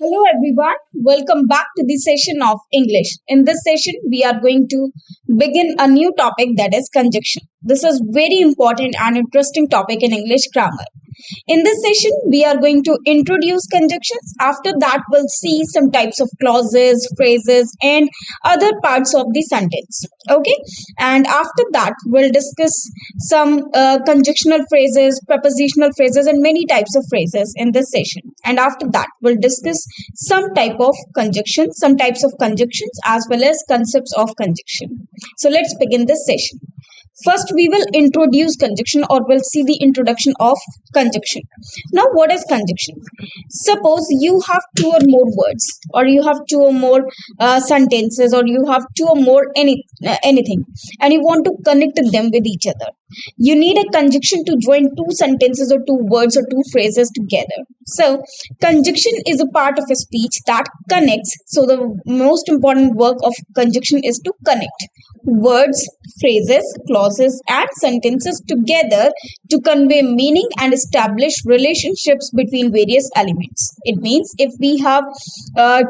Hello everyone, welcome back to the session of English. In this session, we are going to begin a new topic, that is conjunction. This is very important and interesting topic in English grammar. In this session, we are going to introduce conjunctions. After that, we'll see some types of clauses, phrases, and other parts of the sentence. Okay, and after that, we'll discuss some conjunctional phrases, prepositional phrases, and many types of phrases in this session. And after that, we'll discuss some type of conjunction, some types of conjunctions, as well as concepts of conjunction. So let's begin this session. First, we will introduce conjunction, or we'll see the introduction of conjunction. Now, what is conjunction? Suppose you have two or more words, or you have two or more sentences, or you have two or more anything, and you want to connect them with each other. You need a conjunction to join two sentences or two words or two phrases together. So, conjunction is a part of a speech that connects. So, the most important work of conjunction is to connect words, phrases, clauses, and sentences together to convey meaning and establish relationships between various elements. It means if we have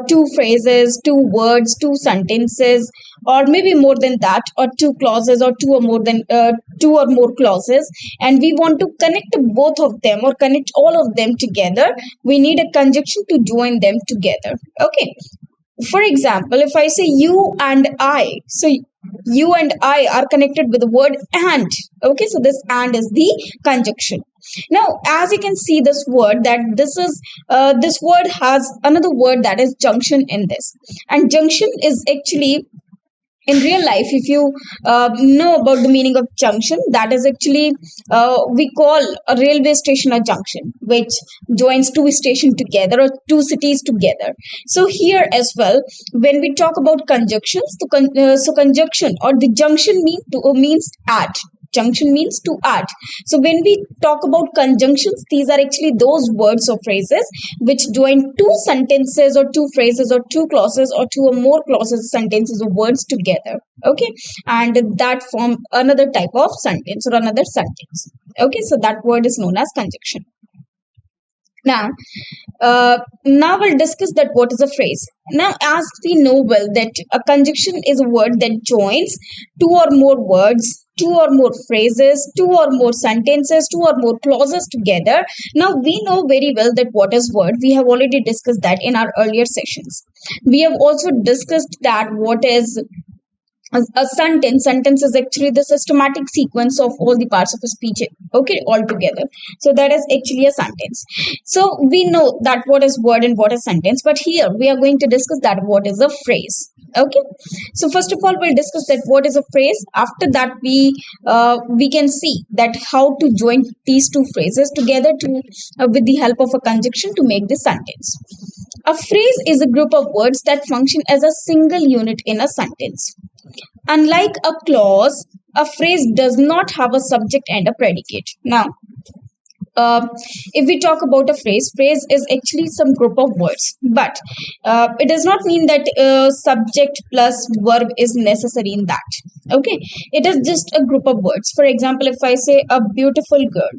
two phrases, two words, two sentences, or maybe more than that, or two clauses, or two or more clauses, and we want to connect both of them or connect all of them together, we need a conjunction to join them together. Okay. For example, if I say you and I, so you and I are connected with the word and. Okay, so this and is the conjunction. Now, as you can see, this word that this word has another word, that is junction, in this, and junction is actually, in real life, if you know about the meaning of junction, that is actually we call a railway station a junction, which joins two stations together or two cities together. So here as well, when we talk about conjunctions, so conjunction or the junction means at. Junction means to add. So when we talk about conjunctions, these are actually those words or phrases which join two sentences or two phrases or two clauses or two or more clauses, sentences or words together. Okay, and that form another type of sentence or another sentence. Okay, so that word is known as conjunction. Now we'll discuss that what is a phrase. Now, as we know well that a conjunction is a word that joins two or more words, two or more phrases, two or more sentences, two or more clauses together. Now, we know very well that what is word. We have already discussed that in our earlier sessions. We have also discussed that what is a sentence is actually the systematic sequence of all the parts of a speech, okay, all together. So that is actually a sentence. So we know that what is word and what is sentence, but here we are going to discuss that what is a phrase. Okay, so first of all, we'll discuss that what is a phrase. After that, we can see that how to join these two phrases together to with the help of a conjunction to make the sentence. A phrase is a group of words that function as a single unit in a sentence. Unlike a clause, a phrase does not have a subject and a predicate. Now, if we talk about a phrase is actually some group of words, but it does not mean that subject plus verb is necessary in that. Okay, it is just a group of words. For example, if I say a beautiful girl,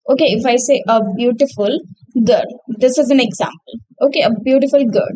okay, if I say a beautiful girl, this is an example. Okay, a beautiful girl.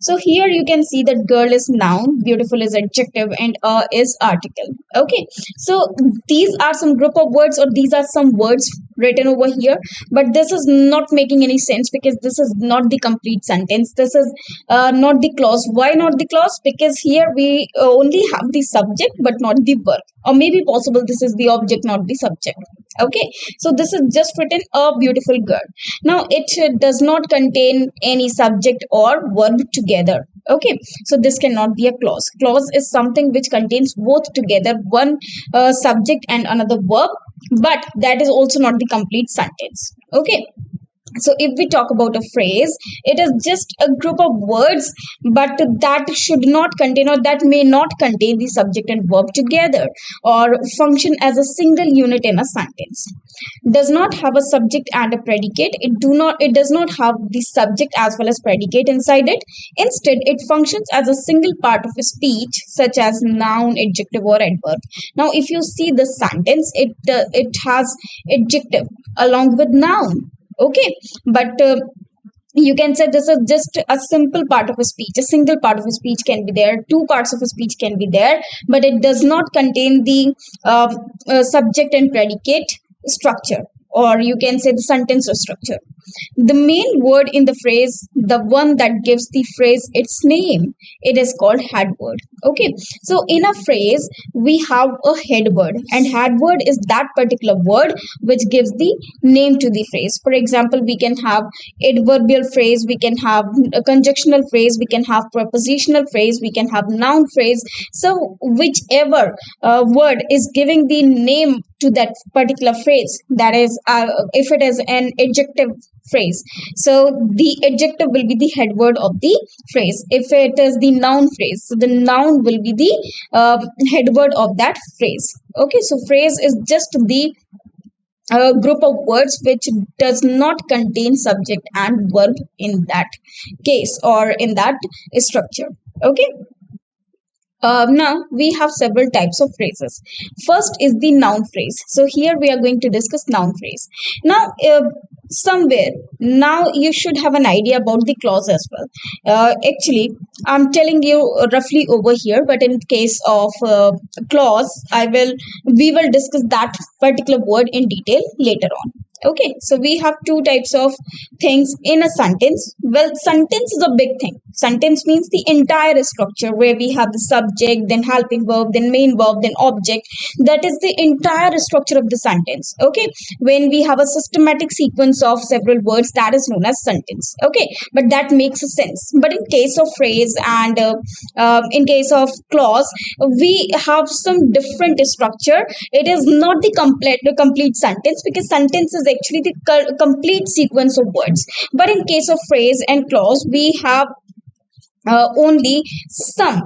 So here you can see that girl is noun, beautiful is adjective, and is article. Okay, so these are some group of words, or these are some words written over here, but this is not making any sense because this is not the complete sentence. This is not the clause. Why not the clause? Because here we only have the subject but not the verb, or maybe possible this is the object, not the subject. Okay, so this is just written a beautiful girl. Now it does not contain any subject or verb together. Okay, so this cannot be a clause. Clause is something which contains both together, one subject and another verb, but that is also not the complete sentence. Okay, so if we talk about a phrase, it is just a group of words, but that should not contain, or that may not contain the subject and verb together, or function as a single unit in a sentence. Does not have a subject and a predicate. It does not have the subject as well as predicate inside it. Instead, it functions as a single part of a speech, such as noun, adjective, or adverb. Now, if you see the sentence, it has adjective along with noun. Okay, but you can say this is just a simple part of a speech. A single part of a speech can be there, two parts of a speech can be there, but it does not contain the subject and predicate structure, or you can say the sentence structure. The main word in the phrase, the one that gives the phrase its name, it is called head word. Okay, so in a phrase we have a head word, and head word is that particular word which gives the name to the phrase. For example, we can have adverbial phrase, we can have a conjunctional phrase, we can have prepositional phrase, we can have noun phrase. So whichever word is giving the name to that particular phrase, that is if it is an adjective phrase, so the adjective will be the head word of the phrase. If it is the noun phrase, so the noun will be the head word of that phrase. Okay, so phrase is just the group of words which does not contain subject and verb in that case or in that structure. Okay, now we have several types of phrases. First is the noun phrase. So here we are going to discuss noun phrase. Now somewhere now you should have an idea about the clause as well. Actually, I'm telling you roughly over here, but in case of clause, we will discuss that particular word in detail later on. Okay, so we have two types of things in a sentence. Well, sentence is a big thing. Sentence means the entire structure where we have the subject, then helping verb, then main verb, then object. That is the entire structure of the sentence. Okay, when we have a systematic sequence of several words, that is known as sentence. Okay, but that makes a sense. But in case of phrase and in case of clause, we have some different structure. It is not the complete sentence, because sentence is actually the complete sequence of words. But in case of phrase and clause, we have only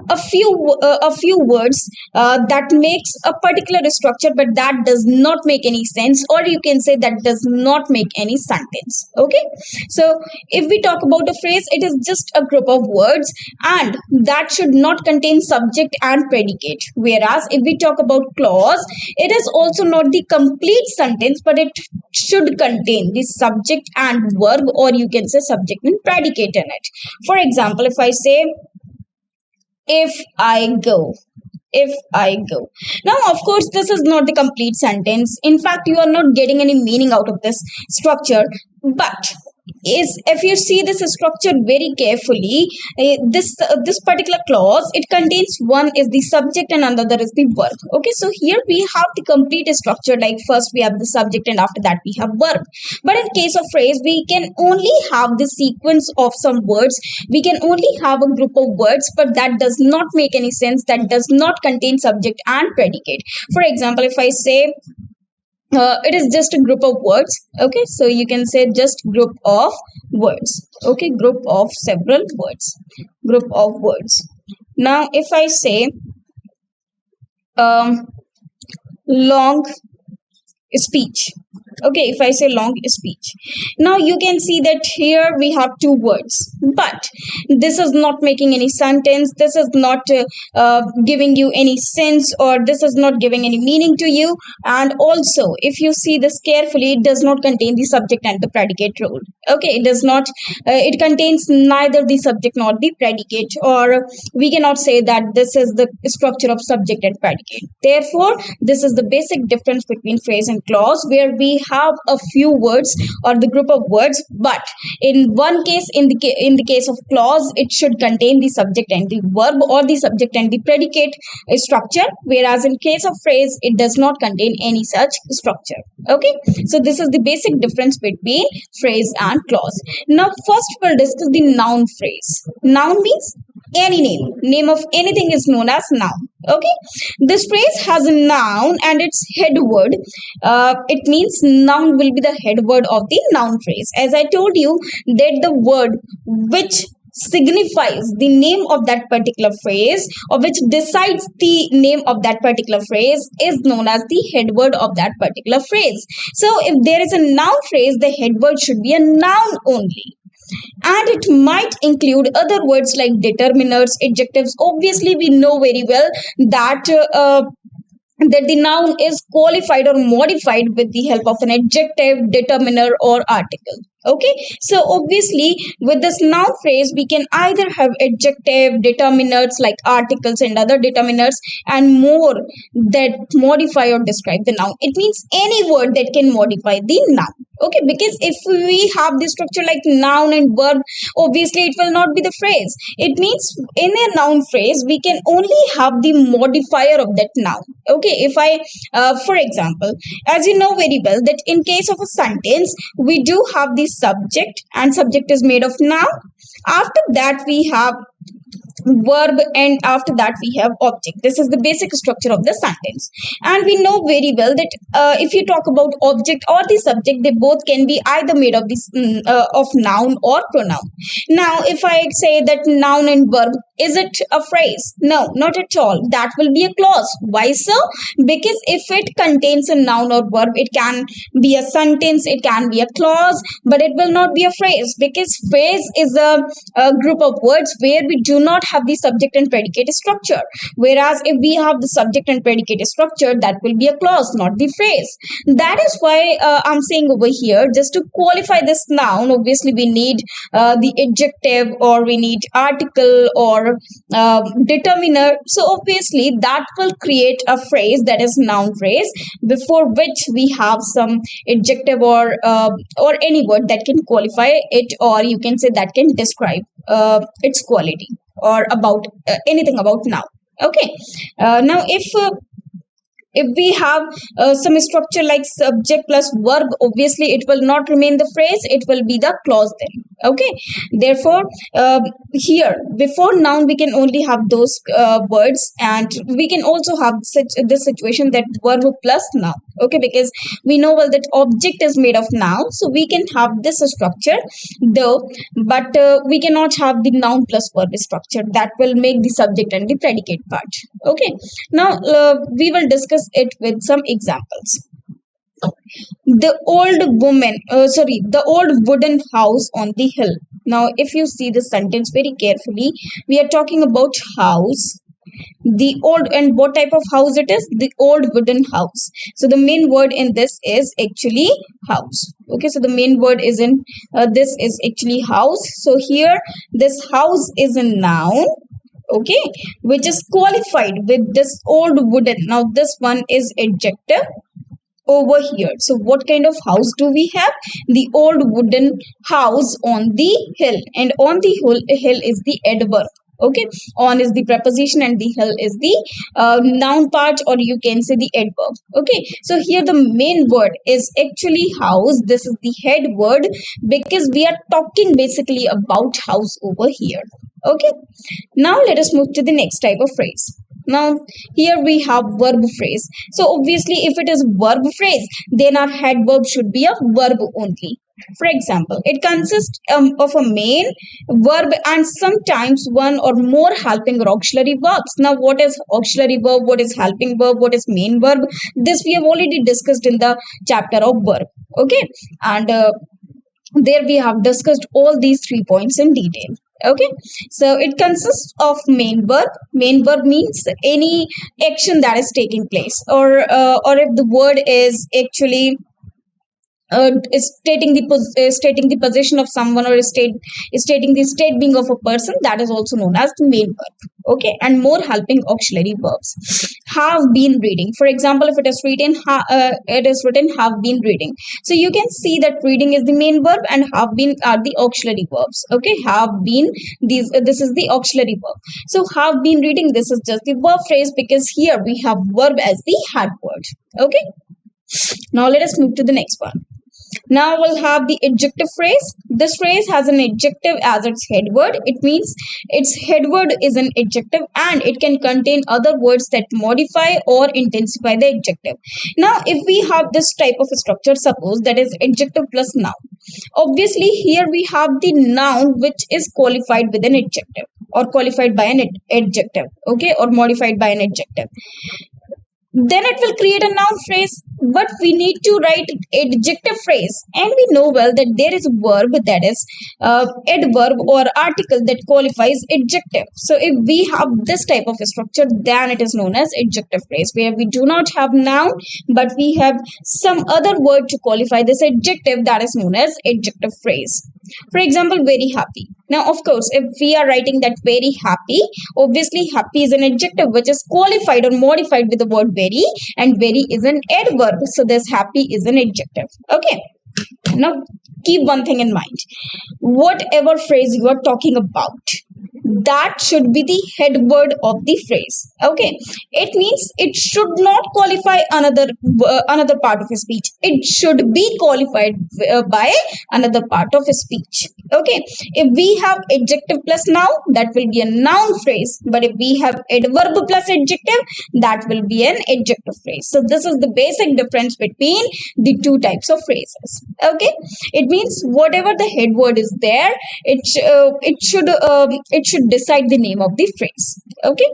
a few words that makes a particular structure, but that does not make any sense, or you can say that does not make any sentence. Okay, so if we talk about a phrase, it is just a group of words, and that should not contain subject and predicate. Whereas if we talk about clause, it is also not the complete sentence, but it should contain the subject and verb, or you can say subject and predicate in it. For example, if I say if I go, if I go. Now, of course, this is not the complete sentence. In fact, you are not getting any meaning out of this structure. But if you see this structure very carefully, this particular clause, it contains one is the subject and another is the verb. Okay, so here we have the complete structure, like first we have the subject and after that we have verb. But in case of phrase, we can only have the sequence of some words, we can only have a group of words, but that does not make any sense, that does not contain subject and predicate. For example, if I say it is just a group of words. Okay, so you can say just group of words. Okay, group of several words, group of words. Now if I say long speech. Okay, if I say long speech, now you can see that here we have two words, but this is not making any sentence, this is not giving you any sense, or this is not giving any meaning to you. And also if you see this carefully, it does not contain the subject and the predicate rule. Okay, it does not it contains neither the subject nor the predicate, or we cannot say that this is the structure of subject and predicate. Therefore, this is the basic difference between phrase and clause, where we have a few words or the group of words, but in one case, in the case of clause, it should contain the subject and the verb, or the subject and the predicate structure, whereas in case of phrase, it does not contain any such structure. Okay, so this is the basic difference between phrase and clause. Now first we'll discuss the noun phrase. Noun means any name of anything is known as noun. Okay, this phrase has a noun and its head word. It means noun will be the head word of the noun phrase. As I told you, that the word which signifies the name of that particular phrase, or which decides the name of that particular phrase, is known as the head word of that particular phrase. So if there is a noun phrase, the head word should be a noun only, and it might include other words like determiners, adjectives. Obviously we know very well that that the noun is qualified or modified with the help of an adjective, determiner, or article. Okay, so obviously with this noun phrase we can either have adjective, determinants like articles and other determinants, and more that modify or describe the noun. It means any word that can modify the noun. Okay, because if we have the structure like noun and verb, obviously it will not be the phrase. It means in a noun phrase we can only have the modifier of that noun. Okay, if I for example, as you know very well that in case of a sentence we do have the subject, and subject is made of noun. After that we have verb, and after that we have object. This is the basic structure of the sentence, and we know very well that if you talk about object or the subject, they both can be either made of this of noun or pronoun. Now if I say that noun and verb, is it a phrase? No, not at all. That will be a clause. Why so? Because if it contains a noun or verb, it can be a sentence, it can be a clause, but it will not be a phrase, because phrase is a group of words where we do not have the subject and predicate structure. Whereas if we have the subject and predicate structure, that will be a clause, not the phrase. That is why I'm saying over here, just to qualify this noun, obviously we need the adjective, or we need article, or determiner. So obviously that will create a phrase, that is noun phrase, before which we have some adjective or any word that can qualify it, or you can say that can describe its quality, or about anything about noun. Okay, now if we have some structure like subject plus verb, obviously it will not remain the phrase, it will be the clause then. Okay, therefore here before noun we can only have those words, and we can also have such this situation that verb plus noun. Okay, because we know well that object is made of noun, so we can have this structure though, but we cannot have the noun plus verb structure. That will make the subject and the predicate part. Okay, now we will discuss it with some examples. The old wooden house on the hill. Now if you see the sentence very carefully, we are talking about house, the old, and what type of house it is? The old wooden house. So the main word in this is actually house. Okay, so the main word is in this is actually house. So here this house is a noun, okay, which is qualified with this old wooden. Now this one is adjective over here. So what kind of house do we have? The old wooden house on the hill, and on the hill is the adverb. Okay, on is the preposition and the hill is the noun part, or you can say the adverb. Okay, so here the main word is actually house. This is the head word, because we are talking basically about house over here. Okay, now let us move to the next type of phrase. Now here we have verb phrase. So obviously if it is verb phrase, then our head verb should be a verb only. For example, it consists of a main verb and sometimes one or more helping or auxiliary verbs. Now what is auxiliary verb, what is helping verb, what is main verb? This we have already discussed in the chapter of verb. Okay, and there we have discussed all these 3 points in detail. Okay, so it consists of main verb. Main verb means any action that is taking place, or if the word is actually is stating the position of someone, or is stating the state being of a person, that is also known as the main verb. Okay, and more helping auxiliary verbs. Have been reading. For example, if it is written have been reading. So you can see that reading is the main verb and have been are the auxiliary verbs. Okay, have been, this is the auxiliary verb. So have been reading, this is just the verb phrase, because here we have verb as the head word. Okay, now let us move to the next one. Now we'll have the adjective phrase. This phrase has an adjective as its head word. It means its head word is an adjective, and it can contain other words that modify or intensify the adjective. Now if we have this type of structure, suppose that is adjective plus noun. Obviously here we have the noun which is qualified with an adjective, or qualified by an adjective, okay, or modified by an adjective. Then it will create a noun phrase. but we need to write adjective phrase, and we know well that there is a verb, that is adverb or article that qualifies adjective. So if we have this type of a structure, then it is known as adjective phrase, where we do not have noun but we have some other word to qualify this adjective, that is known as adjective phrase. For example, very happy. Now, of course, if we are writing that very happy, obviously happy is an adjective which is qualified or modified with the word very, and very is an adverb. So this happy is an adjective. Okay. Now, keep one thing in mind. Whatever phrase you are talking about, that should be the head word of the phrase. Okay, it means it should not qualify another part of a speech. It should be qualified by another part of a speech. Okay, if we have adjective plus noun, that will be a noun phrase, but if we have adverb plus adjective, that will be an adjective phrase. So this is the basic difference between the two types of phrases. Okay, it means whatever the head word is there, it should decide the name of the phrase. Okay.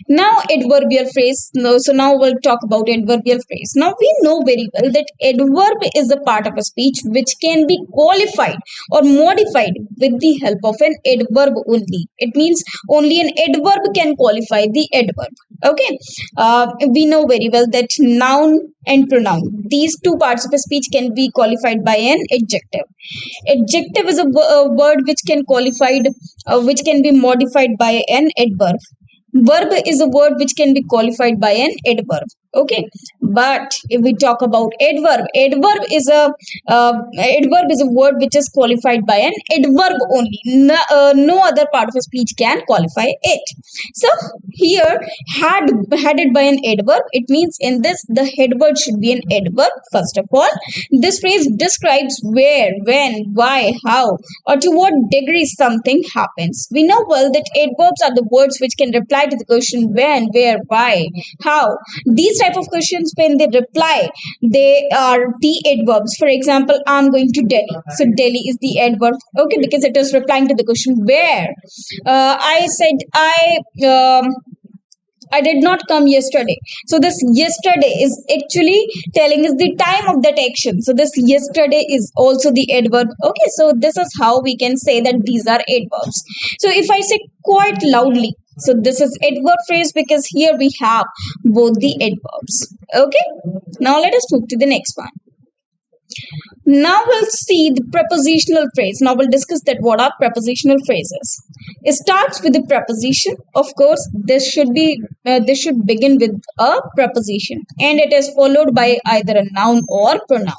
Now, adverbial phrase. So now we'll talk about adverbial phrase. Now we know very well that adverb is a part of a speech which can be qualified or modified with the help of an adverb only. It means only an adverb can qualify the adverb. Okay. We know very well that noun and pronoun, these two parts of a speech, can be qualified by an adjective. Adjective is a word which which can be modified by an adverb. Verb is a word which can be qualified by an adverb. Okay, but if we talk about adverb is a word which is qualified by an adverb only. No other part of a speech can qualify it. So here, headed by an adverb, it means in this the head word should be an adverb. First of all, this phrase describes where, when, why, how, or to what degree something happens. We know well that adverbs are the words which can reply to the question when, where, why, how. These type of questions, when they reply, they are the adverbs. For example, I'm going to Delhi. So Delhi is the adverb. Okay, because it is replying to the question where. I said I did not come yesterday. So this yesterday is actually telling us the time of that action. So this yesterday is also the adverb. Okay, so this is how we can say that these are adverbs. So if I say quite loudly, so this is adverb phrase because here we have both the adverbs. Okay, now let us move to the next one. Now we'll see the prepositional phrase. Now we'll discuss that what are prepositional phrases. It starts with the preposition. Of course, this should begin with a preposition, and it is followed by either a noun or pronoun.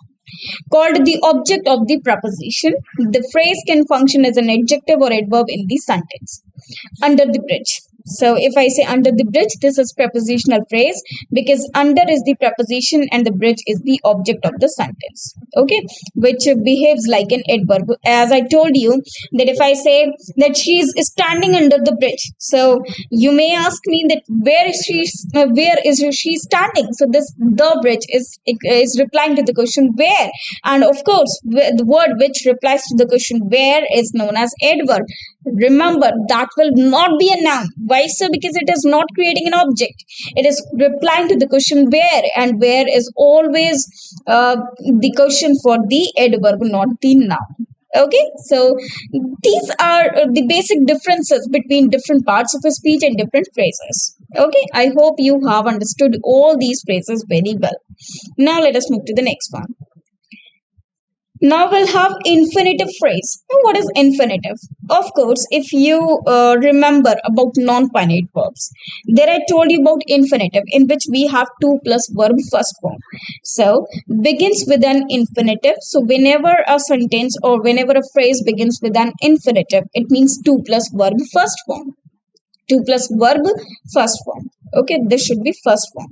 Called the object of the preposition, the phrase can function as an adjective or adverb in the sentence. Under the bridge. So if I say under the bridge, this is prepositional phrase because under is the preposition and the bridge is the object of the sentence. Okay, which behaves like an adverb. As I told you that if I say that she is standing under the bridge, so you may ask me that where is she standing? So the bridge is replying to the question where, and of course the word which replies to the question where is known as adverb. Remember, that will not be a noun. Why so? Because it is not creating an object. It is replying to the question where, and where is always the question for the adverb, not the noun. Okay, so these are the basic differences between different parts of a speech and different phrases. Okay, I hope you have understood all these phrases very well. Now let us move to the next one. Now we'll have infinitive phrase. Now what is infinitive? Of course, if you remember about non-finite verbs, there I told you about infinitive in which we have to plus verb first form. So begins with an infinitive. So whenever a sentence or whenever a phrase begins with an infinitive, it means to plus verb first form. To plus verb first form. Okay, this should be first form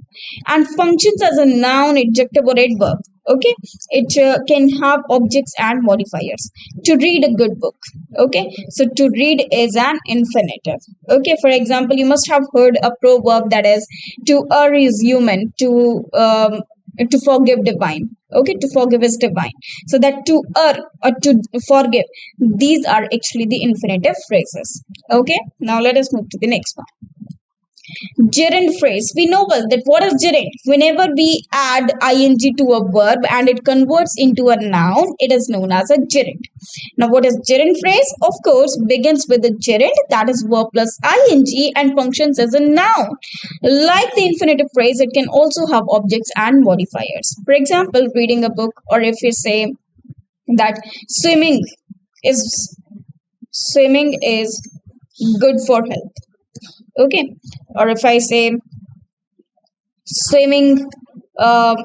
and functions as a noun, adjective or adverb. Okay, it can have objects and modifiers. To read a good book. Okay, so to read is an infinitive. Okay, for example, you must have heard a proverb that is to err is human, to forgive divine. Okay, to forgive is divine. So that to err or to forgive, these are actually the infinitive phrases. Okay, now let us move to the next one. Gerund phrase. We know well that what is gerund? Whenever we add ing to a verb and it converts into a noun, it is known as a gerund. Now, what is gerund phrase? Of course, begins with a gerund, that is verb plus ing, and functions as a noun. Like the infinitive phrase, it can also have objects and modifiers. For example, reading a book, or if you say that is swimming is good for health. Okay, or if I say swimming uh,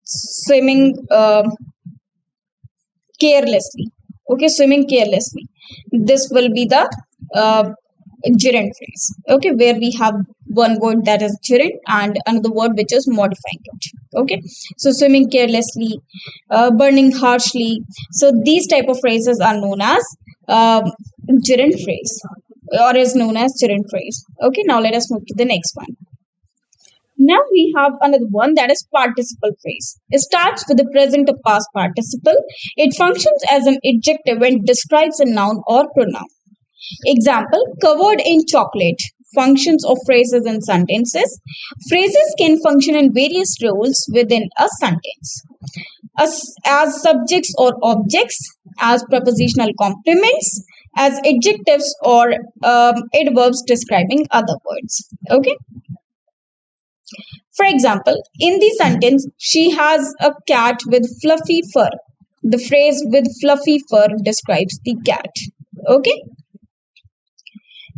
swimming carelessly. Okay, swimming carelessly, this will be the uh, gerund phrase. Okay, where we have one word that is gerund and another word which is modifying it. Okay, so swimming carelessly, burning harshly, so these type of phrases are known as um, gerund phrase, or is known as gerund phrase. Okay, now let us move to the next one. Now we have another one, that is participle phrase. It starts with the present or past participle. It functions as an adjective and describes a noun or pronoun. Example, covered in chocolate. Functions of phrases and sentences. Phrases can function in various roles within a sentence. As subjects or objects, as prepositional complements, as adjectives or adverbs describing other words. Okay. For example, in the sentence, she has a cat with fluffy fur. The phrase with fluffy fur describes the cat. Okay.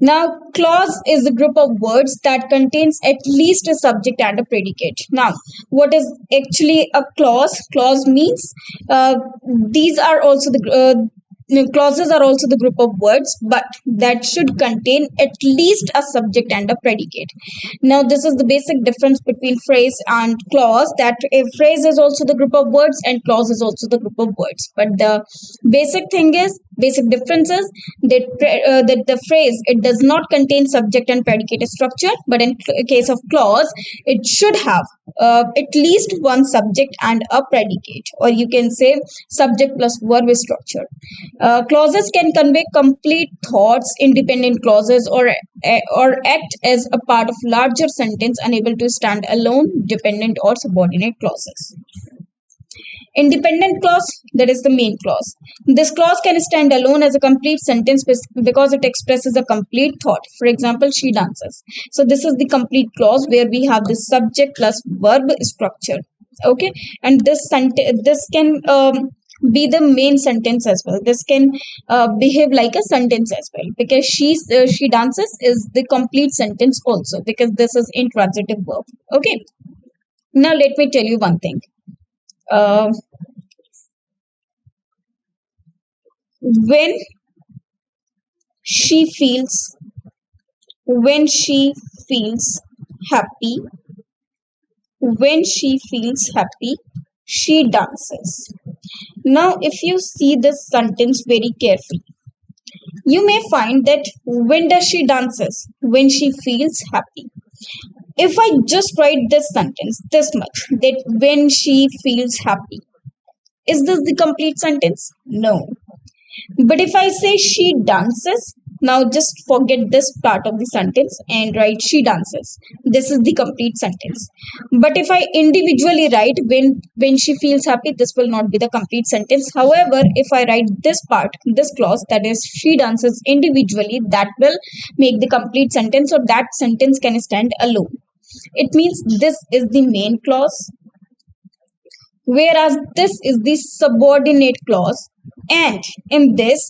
Now, clause is a group of words that contains at least a subject and a predicate. Now, what is actually a clause? Clause means these are also clauses are also the group of words, but that should contain at least a subject and a predicate. Now, this is the basic difference between phrase and clause, that a phrase is also the group of words and clause is also the group of words. But the basic difference is that the phrase, it does not contain subject and predicate structure, but in case of clause, it should have at least one subject and a predicate, or you can say subject plus verb structure. Clauses can convey complete thoughts. Independent clauses or act as a part of larger sentence, unable to stand alone. Dependent or subordinate clauses. Independent clause, that is the main clause. This clause can stand alone as a complete sentence because it expresses a complete thought. For example, she dances. So this is the complete clause where we have the subject plus verb structure. Okay, and this can be the main sentence as well. This can behave like a sentence as well, because she dances is the complete sentence also, because this is intransitive verb. Okay, now let me tell you one thing. When she feels happy, she dances. Now, if you see this sentence very carefully, you may find that when does she dances? When she feels happy. If I just write this sentence this much, that when she feels happy, is this the complete sentence? No. But if I say she dances, now just forget this part of the sentence and write she dances. This is the complete sentence. But if I individually write when she feels happy, this will not be the complete sentence. However, if I write this part, this clause, that is she dances individually, that will make the complete sentence, or that sentence can stand alone. It means this is the main clause, whereas this is the subordinate clause, and in this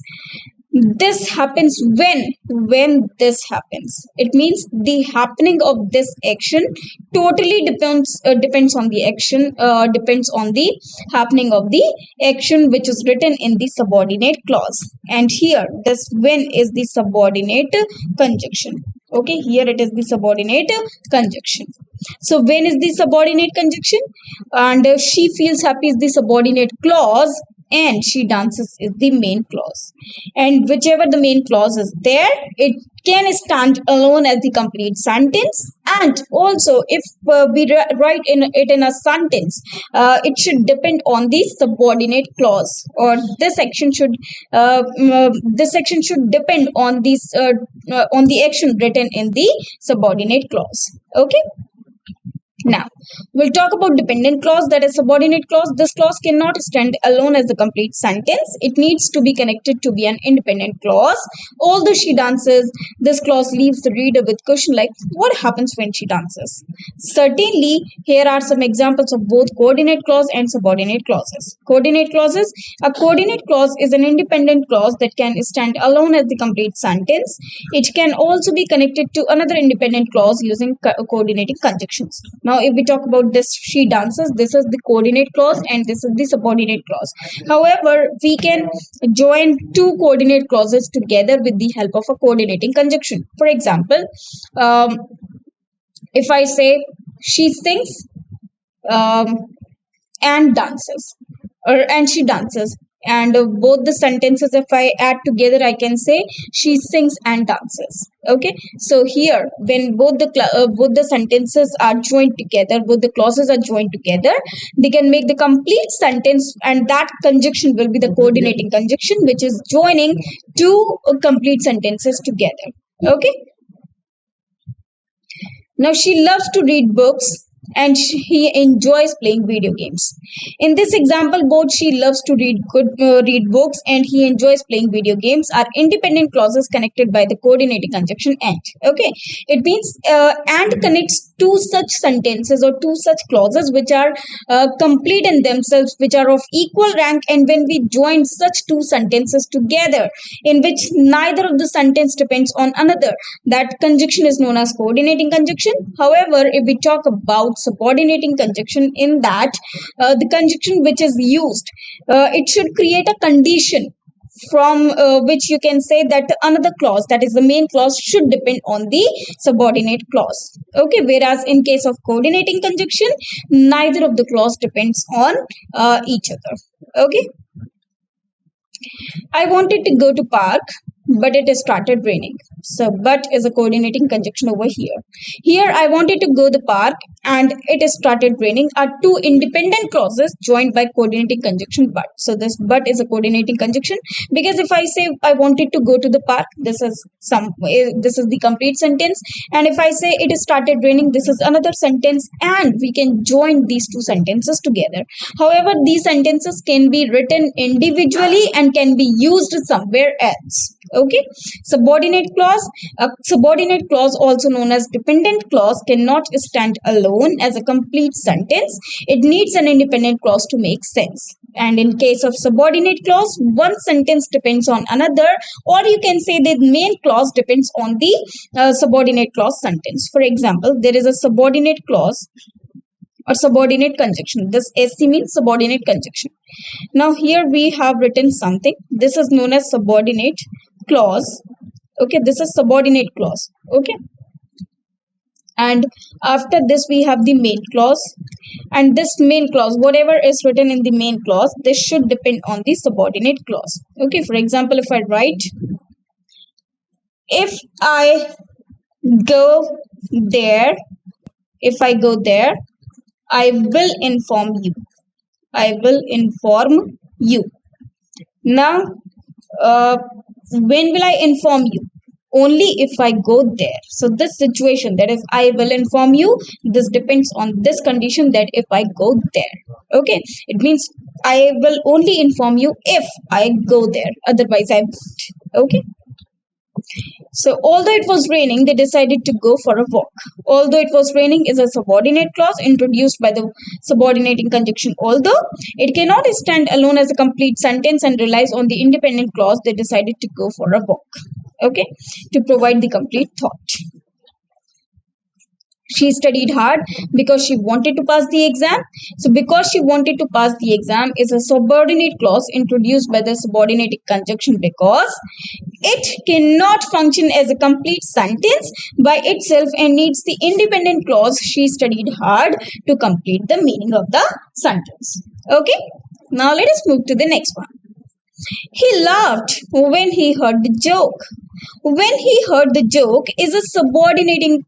happens when this happens. It means the happening of this action totally depends on the action, depends on the happening of the action which is written in the subordinate clause. And here this when is the subordinate conjunction. Okay, here it is the subordinate conjunction. So when is the subordinate conjunction, and she feels happy is the subordinate clause, and she dances is the main clause. And whichever the main clause is there, it can stand alone as the complete sentence. And also, if we write it in a sentence, it should depend on the subordinate clause, or this section should depend on on the action written in the subordinate clause. Okay. Now, we'll talk about dependent clause, that is subordinate clause. This clause cannot stand alone as a complete sentence. It needs to be connected to be an independent clause. Although she dances, this clause leaves the reader with question like, what happens when she dances? Certainly, here are some examples of both coordinate clause and subordinate clauses. Coordinate clauses. A coordinate clause is an independent clause that can stand alone as the complete sentence. It can also be connected to another independent clause using coordinating conjunctions. Now, if we talk about this, she dances, this is the coordinate clause and this is the subordinate clause. However, we can join two coordinate clauses together with the help of a coordinating conjunction. For example, if I say she sings and dances, and she dances, and both the sentences, if I add together, I can say she sings and dances. Okay, so here when both the sentences are joined together, both the clauses are joined together, they can make the complete sentence, and that conjunction will be the coordinating conjunction, which is joining two complete sentences together. Okay, now she loves to read books and he enjoys playing video games. In this example, both she loves to read books and he enjoys playing video games are independent clauses connected by the coordinating conjunction and. Okay, it means and connects two such sentences or two such clauses which are complete in themselves, which are of equal rank, and when we join such two sentences together in which neither of the sentence depends on another, that conjunction is known as coordinating conjunction. However, if we talk about subordinating conjunction, in that the conjunction which is used, it should create a condition from which you can say that another clause, that is the main clause, should depend on the subordinate clause. Okay, whereas in case of coordinating conjunction, neither of the clause depends on each other. Okay, I wanted to go to park, but it started raining. So, but is a coordinating conjunction over here. Here, I wanted to go the park and it started raining are two independent clauses joined by coordinating conjunction but. So, this but is a coordinating conjunction, because if I say I wanted to go to the park, this is the complete sentence, and if I say it started raining, this is another sentence, and we can join these two sentences together. However, these sentences can be written individually and can be used somewhere else. Okay, subordinate clause. A subordinate clause, also known as dependent clause, cannot stand alone as a complete sentence. It needs an independent clause to make sense. And in case of subordinate clause, one sentence depends on another, or you can say the main clause depends on the subordinate clause sentence. For example, there is a subordinate clause or subordinate conjunction. This SC means subordinate conjunction. Now here we have written something. This is known as subordinate clause. Okay, this is subordinate clause. Okay, and after this we have the main clause, and this main clause, whatever is written in the main clause, this should depend on the subordinate clause. Okay, for example, if I write, if I go there, I will inform you. I will inform you. Now, when will I inform you? Only if I go there. So this situation, that is I will inform you, this depends on this condition, that if I go there. Okay, it means I will only inform you if I go there, otherwise I won't. Okay, so although it was raining, they decided to go for a walk. Although it was raining is a subordinate clause introduced by the subordinating conjunction. Although it cannot stand alone as a complete sentence and relies on the independent clause, they decided to go for a walk. Okay, to provide the complete thought. She studied hard because she wanted to pass the exam. So because she wanted to pass the exam is a subordinate clause introduced by the subordinating conjunction, because it cannot function as a complete sentence by itself and needs the independent clause she studied hard to complete the meaning of the sentence. Okay. Now let us move to the next one. He laughed when he heard the joke. When he heard the joke is a subordinating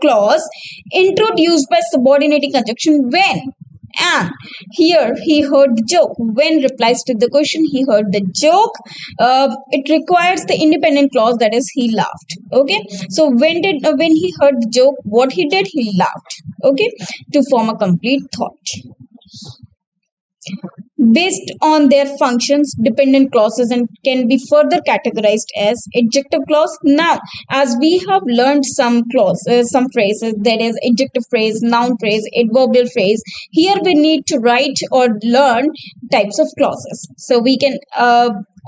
clause introduced by subordinating conjunction when. And here he heard the joke. When replies to the question, he heard the joke. It requires the independent clause, that is, he laughed. Okay. So when he heard the joke, what he did, he laughed. Okay, to form a complete thought. Based on their functions, dependent clauses and can be further categorized as adjective clause. Now, as we have learned some some phrases, that is adjective phrase, noun phrase, adverbial phrase, here we need to write or learn types of clauses. So we can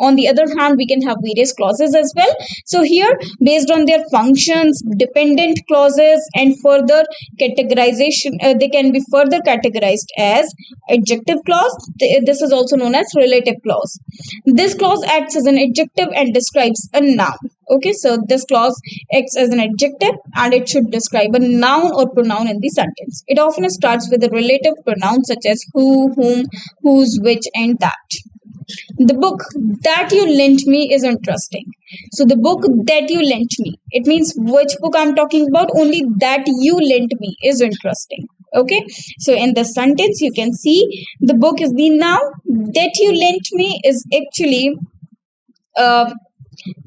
on the other hand, we can have various clauses as well. So here, based on their functions, dependent clauses and further categorization, they can be further categorized as adjective clause. This is also known as relative clause. This clause acts as an adjective and describes a noun. Okay, so this clause acts as an adjective and it should describe a noun or pronoun in the sentence. It often starts with a relative pronoun such as who, whom, whose, which, and that. The book that you lent me is interesting. So the book that you lent me, it means which book I'm talking about. Only that you lent me is interesting. Okay, so in the sentence you can see the book is the noun, that you lent me is actually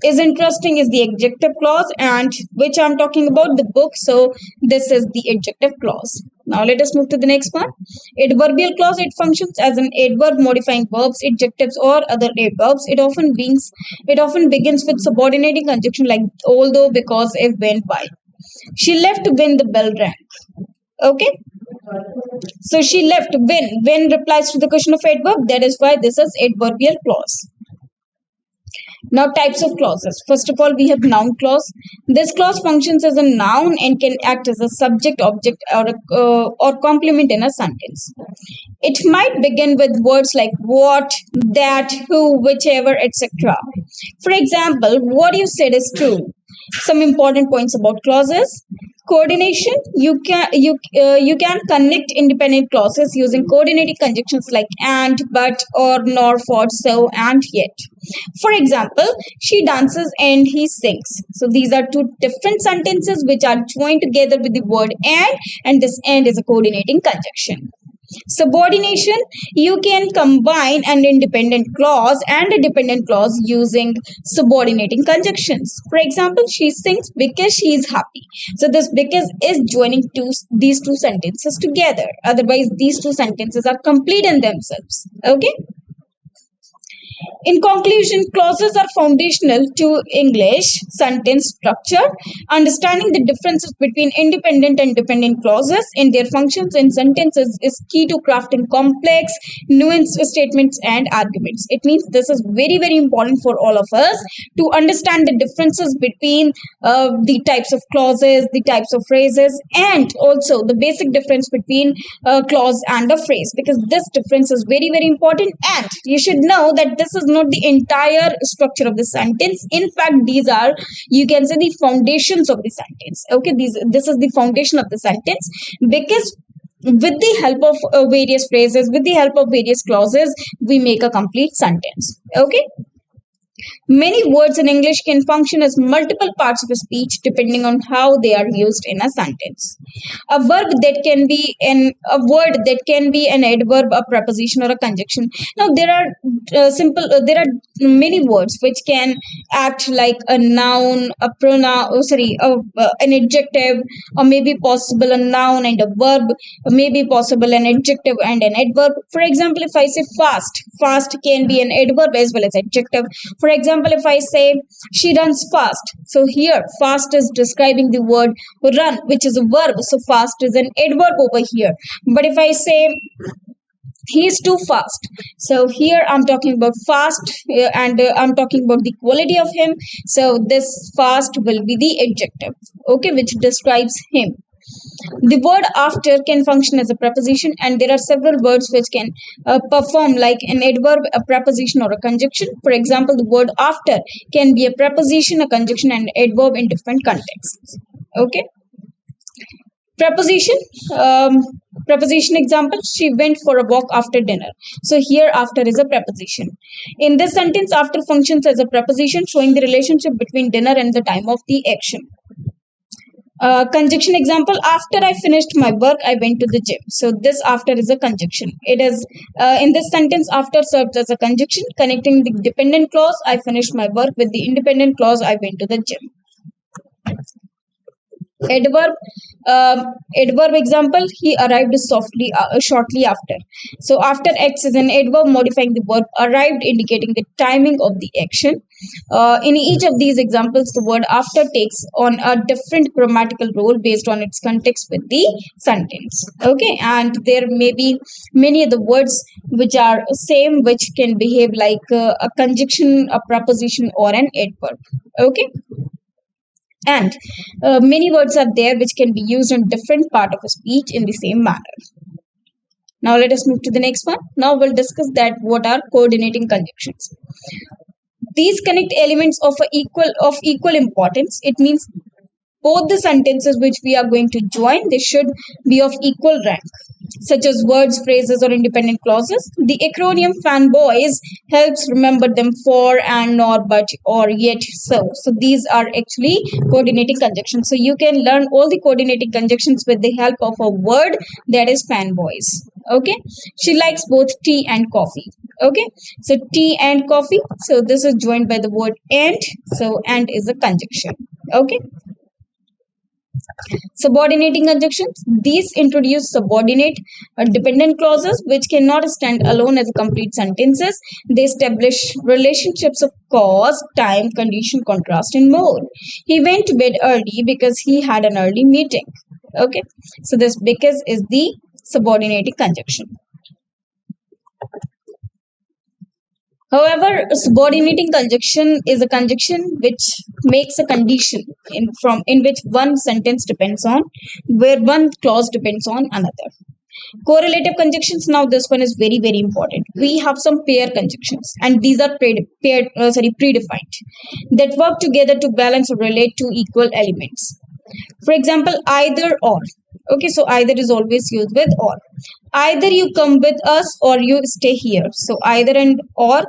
is interesting is the adjective clause, and which I'm talking about, the book, so this is the adjective clause. Now let us move to the next one. Adverbial clause, it functions as an adverb modifying verbs, adjectives or other adverbs. It often begins with subordinating conjunction like although, because, if, when, why. She left when the bell rang. Okay, so she left when replies to the question of adverb, that is why this is adverbial clause. Now, types of clauses. First of all, we have noun clause. This clause functions as a noun and can act as a subject, object, or complement in a sentence. It might begin with words like what, that, who, whichever, etc. For example, what you said is true. Some important points about clauses. Coordination, you can connect independent clauses using coordinating conjunctions like and, but, or, nor, for, so, and, yet. For example, she dances and he sings. So these are two different sentences which are joined together with the word and this and is a coordinating conjunction. Subordination, you can combine an independent clause and a dependent clause using subordinating conjunctions. For example, she sings because she is happy. So this because is joining these two sentences together. Otherwise, these two sentences are complete in themselves. Okay. In conclusion, clauses are foundational to English sentence structure. Understanding the differences between independent and dependent clauses in their functions in sentences is key to crafting complex, nuanced statements and arguments. It means this is very, very important for all of us to understand the differences between the types of clauses, the types of phrases, and also the basic difference between a clause and a phrase, because this difference is very, very important, and you should know that this is not the entire structure of the sentence. In fact, these are, you can say, the foundations of the sentence. Okay, this is the foundation of the sentence, because with the help of various phrases, with the help of various clauses, we make a complete sentence. Okay. Many words in English can function as multiple parts of a speech depending on how they are used in a sentence. A word that can be an adverb, a preposition, or a conjunction. Now there are many words which can act like a noun, a pronoun, an adjective, or maybe possible a noun and a verb, maybe possible an adjective and an adverb. For example, if I say fast can be an adverb as well as adjective. For example, if I say she runs fast, so here fast is describing the word run, which is a verb, so fast is an adverb over here. But if I say he is too fast, so here I'm talking about fast, and I'm talking about the quality of him, so this fast will be the adjective, okay, which describes him. The word after can function as a preposition, and there are several words which can perform like an adverb, a preposition, or a conjunction. For example, the word after can be a preposition, a conjunction, and an adverb in different contexts. Okay. Preposition, um, preposition example, she went for a walk after dinner. So here after is a preposition. In this sentence, after functions as a preposition showing the relationship between dinner and the time of the action. Conjunction example, after I finished my work I went to the gym. So this after is a conjunction. It is in this sentence, after serves as a conjunction connecting the dependent clause I finished my work with the independent clause I went to the gym. Adverb, adverb example, he arrived shortly after. So after X is an adverb modifying the verb arrived, indicating the timing of the action. In each of these examples, the word after takes on a different grammatical role based on its context with the sentence. Okay, and there may be many other words which are same, which can behave like a conjunction, a preposition, or an adverb. Okay, and many words are there which can be used in different part of a speech in the same manner. Now let us move to the next one. Now we'll discuss that what are coordinating conjunctions. These connect elements of equal importance. It means both the sentences which we are going to join, they should be of equal rank, such as words, phrases, or independent clauses. The acronym fanboys helps remember them for, and, nor, but, or, yet, so. So these are actually coordinating conjunctions. So you can learn all the coordinating conjunctions with the help of a word, that is fanboys. Okay, she likes both tea and coffee. Okay, so tea and coffee. So this is joined by the word and. So and is a conjunction. Okay. Subordinating conjunctions. These introduce subordinate dependent clauses which cannot stand alone as complete sentences. They establish relationships of cause, time, condition, contrast, and more. He went to bed early because he had an early meeting. Okay, so this because is the subordinating conjunction. However, a subordinating conjunction is a conjunction which makes a condition in which one sentence depends on, where one clause depends on another. Correlative conjunctions. Now this one is very important. We have some pair conjunctions, and these are predefined that work together to balance or relate to equal elements. For example, either or. Okay, so either is always used with or. Either you come with us or you stay here. So either and or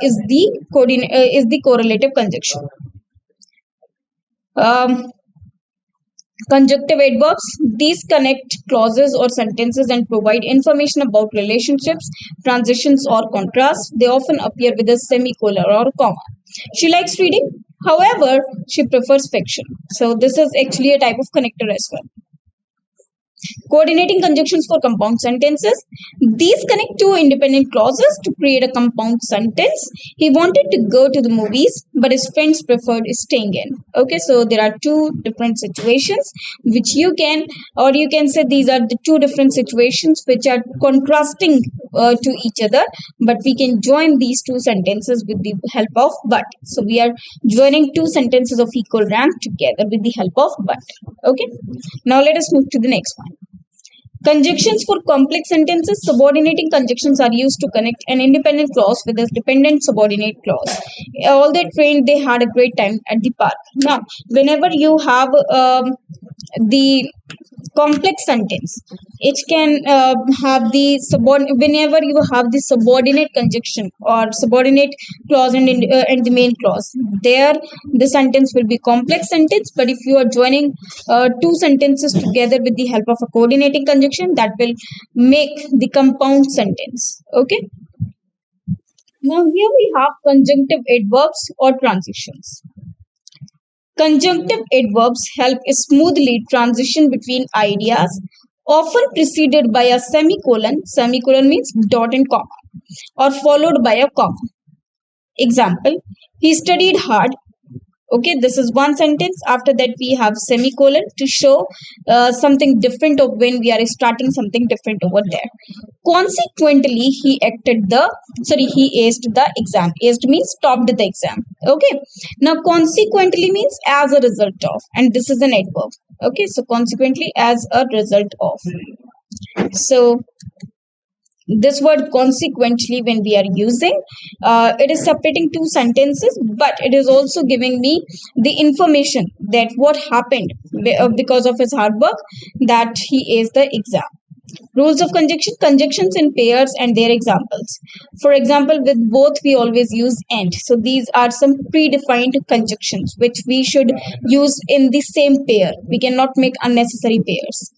is the correlative conjunction. Conjunctive adverbs. These connect clauses or sentences and provide information about relationships, transitions, or contrasts. They often appear with a semicolon or comma. She likes reading. However, she prefers fiction. So this is actually a type of connector as well. Coordinating conjunctions for compound sentences. These connect two independent clauses to create a compound sentence. He wanted to go to the movies, but his friends preferred staying in. Okay, so there are two different situations which you can, or you can say these are the two different situations which are contrasting to each other, but we can join these two sentences with the help of but. So we are joining two sentences of equal rank together with the help of but. Okay, now let us move to the next one. Conjunctions for complex sentences. Subordinating conjunctions are used to connect an independent clause with a dependent subordinate clause. All they trained, they had a great time at the park. Now, whenever you have the complex sentence, it can have the whenever you have the subordinate conjunction or subordinate clause and the main clause, there the sentence will be complex sentence. But if you are joining two sentences together with the help of a coordinating conjunction, that will make the compound sentence. Okay, now here we have conjunctive adverbs or transitions. Conjunctive adverbs help smoothly transition between ideas, often preceded by a semicolon. Semicolon means dot and comma, or followed by a comma. Example, he studied hard. Okay, this is one sentence. After that, we have semicolon to show something different of when we are starting something different over there. Consequently, he aced the exam. Aced means stopped the exam. Okay, now consequently means as a result of, and this is an adverb. Okay, so consequently as a result of. So This word consequently, when we are using, it is separating two sentences, but it is also giving me the information that what happened because of his hard work, that he is the exam. Rules of conjunction: conjunctions in pairs and their examples. For example, with both we always use and. So these are some predefined conjunctions which we should use in the same pair. We cannot make unnecessary pairs.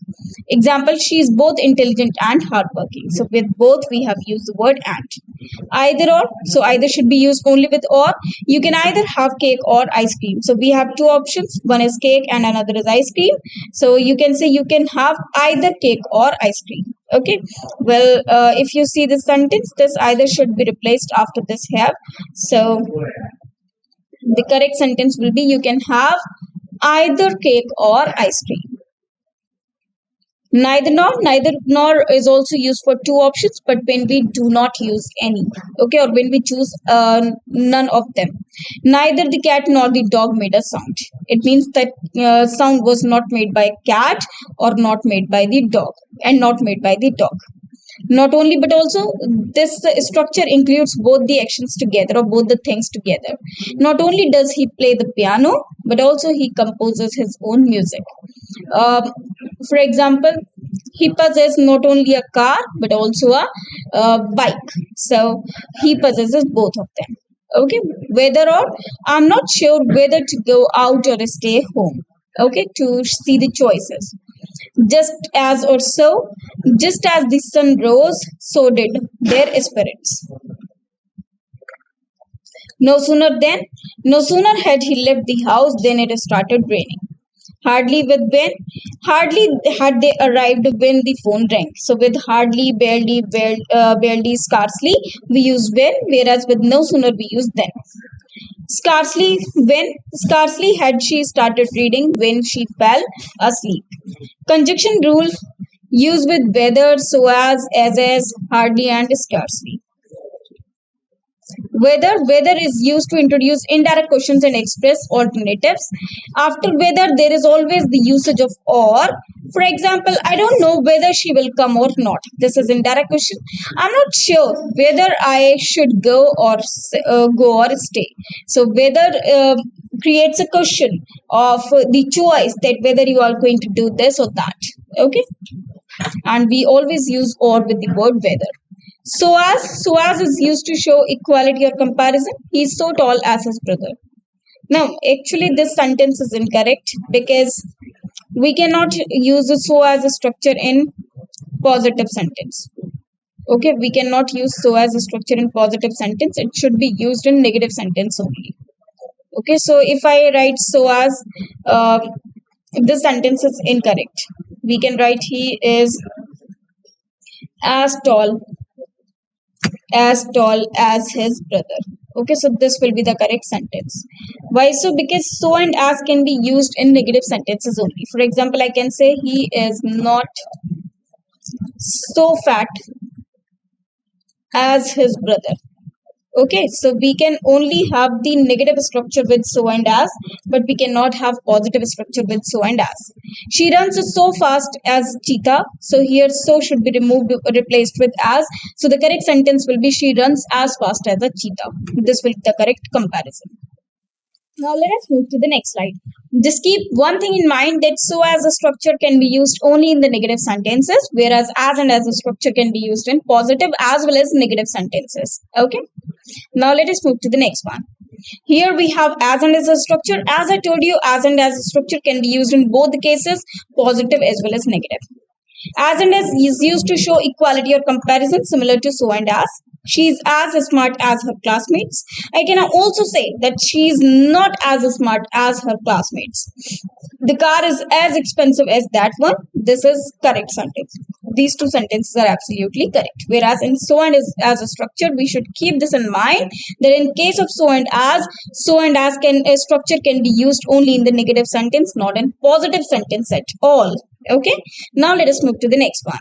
Example: she is both intelligent and hardworking. So with both we have used the word and. Either or, so either should be used only with or. You can either have cake or ice cream. So we have two options: one is cake and another is ice cream. So you can say you can have either cake or ice cream. Okay, well, if you see the sentence, this either should be replaced after this have. So the correct sentence will be you can have either cake or ice cream. Neither nor is also used for two options, but when we do not use any, okay, or when we choose none of them. Neither the cat nor the dog made a sound. It means that sound was not made by cat or not made by the dog, and not made by the dog. Not only, but also this structure includes both the actions together, or both the things together. Not only does he play the piano, but also he composes his own music. um, for example, he possesses not only a car but also a bike. So he possesses both of them. Okay, whether or, I'm not sure whether to go out or stay home. Okay, to see the choices. Just as or so, just as the sun rose, so did their spirits. No sooner than, no sooner had he left the house than it started raining. Hardly with when, hardly had they arrived when the phone rang. So with hardly, barely, scarcely, we use when, whereas with no sooner we use then. Scarcely when, scarcely had she started reading when she fell asleep. Conjunction rule: use with whether, so as, hardly, and scarcely. Whether is used to introduce indirect questions and express alternatives. After whether, there is always the usage of or. For example, I don't know whether she will come or not. This is indirect question. I'm not sure whether I should go or stay. So whether creates a question of the choice, that whether you are going to do this or that. Okay, and we always use or with the word whether. So as is used to show equality or comparison. He is so tall as his brother. Now, actually, this sentence is incorrect because we cannot use the so as a structure in positive sentence. Okay, we cannot use so as a structure in positive sentence. It should be used in negative sentence only. Okay, so if I write so as, uh, this sentence is incorrect. We can write he is as tall as his brother. Okay, so this will be the correct sentence. Why so? Because so and as can be used in negative sentences only. For example, I can say he is not so fat as his brother. Okay, so we can only have the negative structure with so and as, but we cannot have positive structure with so and as. She runs so fast as cheetah. So here so should be removed, replaced with as. So the correct sentence will be she runs as fast as a cheetah. This will be the correct comparison. Now let us move to the next slide. Just keep one thing in mind, that so as a structure can be used only in the negative sentences, whereas as and as a structure can be used in positive as well as negative sentences. Okay. Now let us move to the next one. Here we have as and as a structure. As I told you, as and as a structure can be used in both the cases, positive as well as negative. As and as is used to show equality or comparison, similar to so and as. She is as smart as her classmates. I can also say that she is not as smart as her classmates. The car is as expensive as that one. This is correct sentence. These two sentences are absolutely correct. Whereas in so and as a structure, we should keep this in mind, that in case of so and as can a structure can be used only in the negative sentence, not in positive sentence at all. Okay. Now let us move to the next one.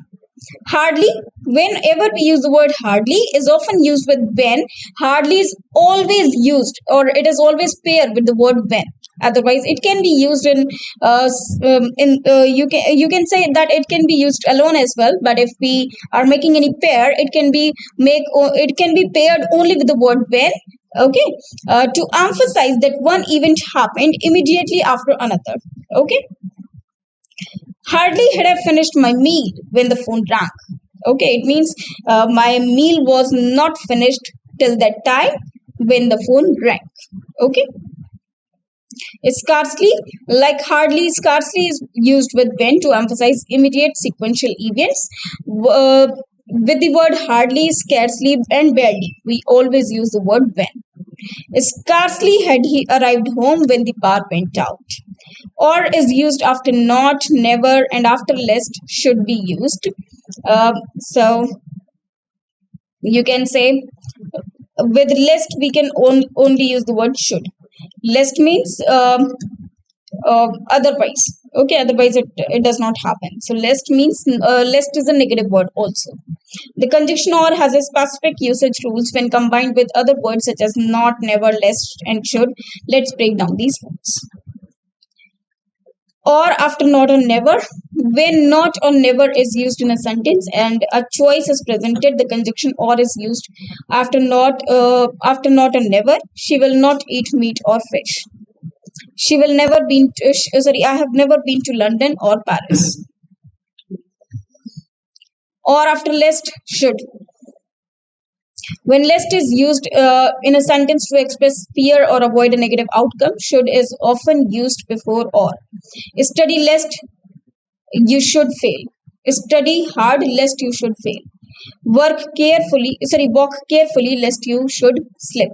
Hardly, whenever we use the word hardly, is often used with when. Hardly is always used, or it is always paired with the word when. Otherwise, it can be used you can say that it can be used alone as well. But if we are making any pair, it can be paired only with the word when. Okay, to emphasize that one event happened immediately after another. Okay, hardly had I finished my meal when the phone rang. Okay, it means my meal was not finished till that time when the phone rang. Okay, scarcely, like hardly, scarcely is used with when to emphasize immediate sequential events. With the word hardly, scarcely, and barely, we always use the word when. Scarcely had he arrived home when the power went out. Or is used after not, never, and after lest should be used. So you can say with lest we can only use the word should. Lest means otherwise. Okay, otherwise it does not happen. So lest means lest is a negative word also. The conjunction or has a specific usage rules when combined with other words such as not, never, lest, and should. Let's break down these rules. Or after not or never, when not or never is used in a sentence and a choice is presented, the conjunction or is used after not or never. She will not eat meat or fish. She will never been to, sorry, I have never been to London or Paris. Or after lest, should. When lest is used in a sentence to express fear or avoid a negative outcome, should is often used before or. Study lest you should fail. Study hard lest you should fail. Walk carefully lest you should slip.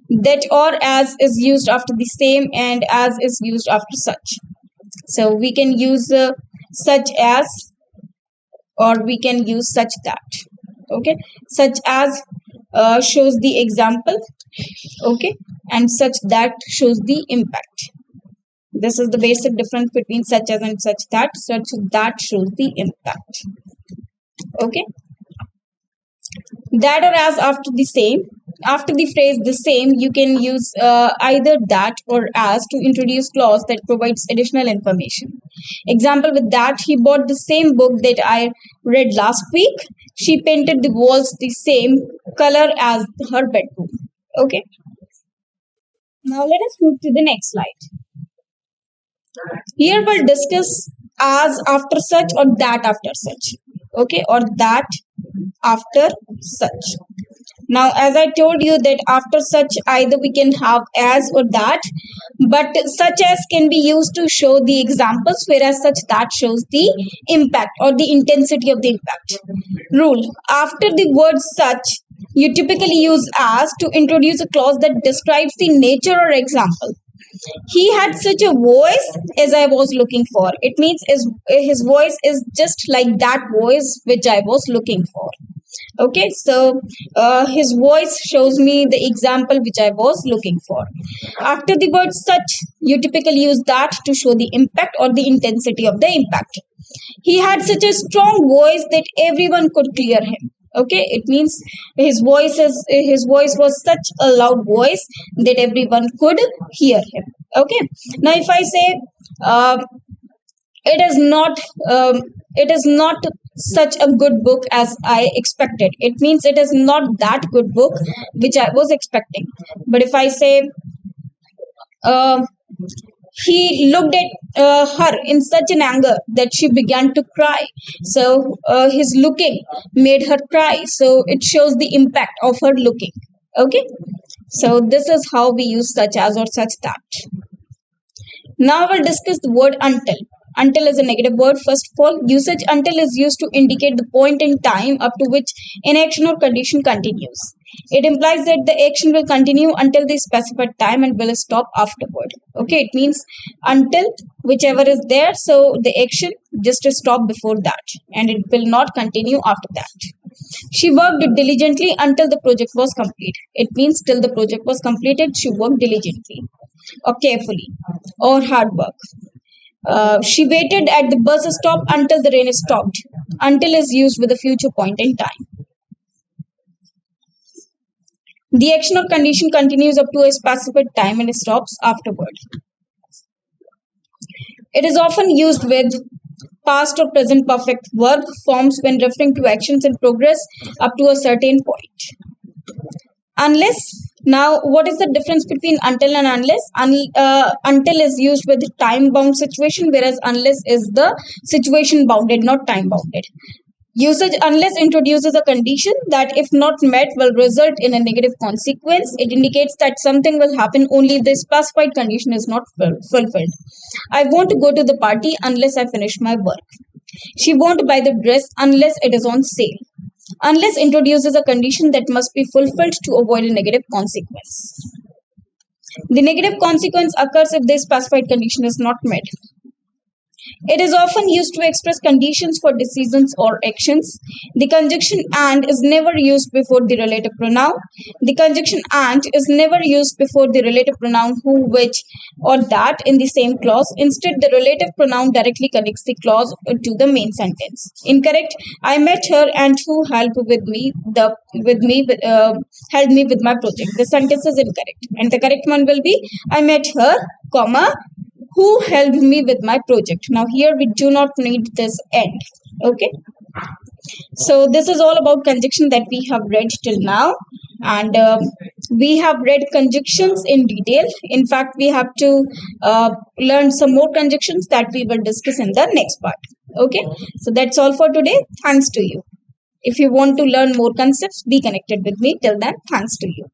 That or as is used after the same and as is used after such. So we can use such as, or we can use such that. Okay, such as shows the example. Okay, and such that shows the impact. This is the basic difference between such as and such that. Such that shows the impact. Okay, that or as after the same. After the phrase the same, you can use either that or as to introduce clause that provides additional information. Example, with that he bought the same book that I read last week. She painted the walls the same color as her bedroom. Okay. Now let us move to the next slide. Here we'll discuss as after such or that after such. Okay, or that after such. Now, as I told you that after such either we can have as or that, but such as can be used to show the examples, whereas such that shows the impact or the intensity of the impact. Rule: after the word such, you typically use as to introduce a clause that describes the nature or example. He had such a voice as I was looking for. It means his voice is just like that voice which I was looking for. Okay, so his voice shows me the example which I was looking for. After the word such, you typically use that to show the impact or the intensity of the impact. He had such a strong voice that everyone could hear him. Okay, it means his voice was such a loud voice that everyone could hear him. Okay, now if I say it is not such a good book as I expected, it means it is not that good book which I was expecting. But if I say uh, he looked at her in such an anger that she began to cry, so his looking made her cry, so it shows the impact of her looking. Okay, so this is how we use such as or such that. Now we'll discuss the word until. Until is a negative word. First of all, usage until is used to indicate the point in time up to which an action or condition continues. It implies that the action will continue until the specified time and will stop afterward. Okay, it means until whichever is there, so the action just to stop before that and it will not continue after that. She worked diligently until the project was complete. It means till the project was completed, she worked diligently or carefully or hard work. She waited at the bus stop until the rain stopped. Until is used with a future point in time. The action or condition continues up to a specified time and stops afterward. It is often used with past or present perfect verb forms when referring to actions in progress up to a certain point. Unless, now what is the difference between until and unless? Until is used with time bound situation, whereas unless is the situation bounded, not time bounded. Usage unless introduces a condition that, if not met, will result in a negative consequence. It indicates that something will happen only if the specified condition is not fulfilled. I won't go to the party unless I finish my work. She won't buy the dress unless it is on sale. Unless introduces a condition that must be fulfilled to avoid a negative consequence. The negative consequence occurs if the specified condition is not met. It is often used to express conditions for decisions or actions. The conjunction and is never used before the relative pronoun. The conjunction and is never used before the relative pronoun who, which, or that in the same clause. Instead, the relative pronoun directly connects the clause to the main sentence. Incorrect. I met her and who helped helped me with my project. The sentence is incorrect, and the correct one will be I met her, comma, who helped me with my project. Now here we do not need this end. Okay, so this is all about conjunction that we have read till now, and we have read conjunctions in detail. In fact, we have to learn some more conjunctions that we will discuss in the next part. Okay, so that's all for today. Thanks to you. If you want to learn more concepts, be connected with me. Till then, thanks to you.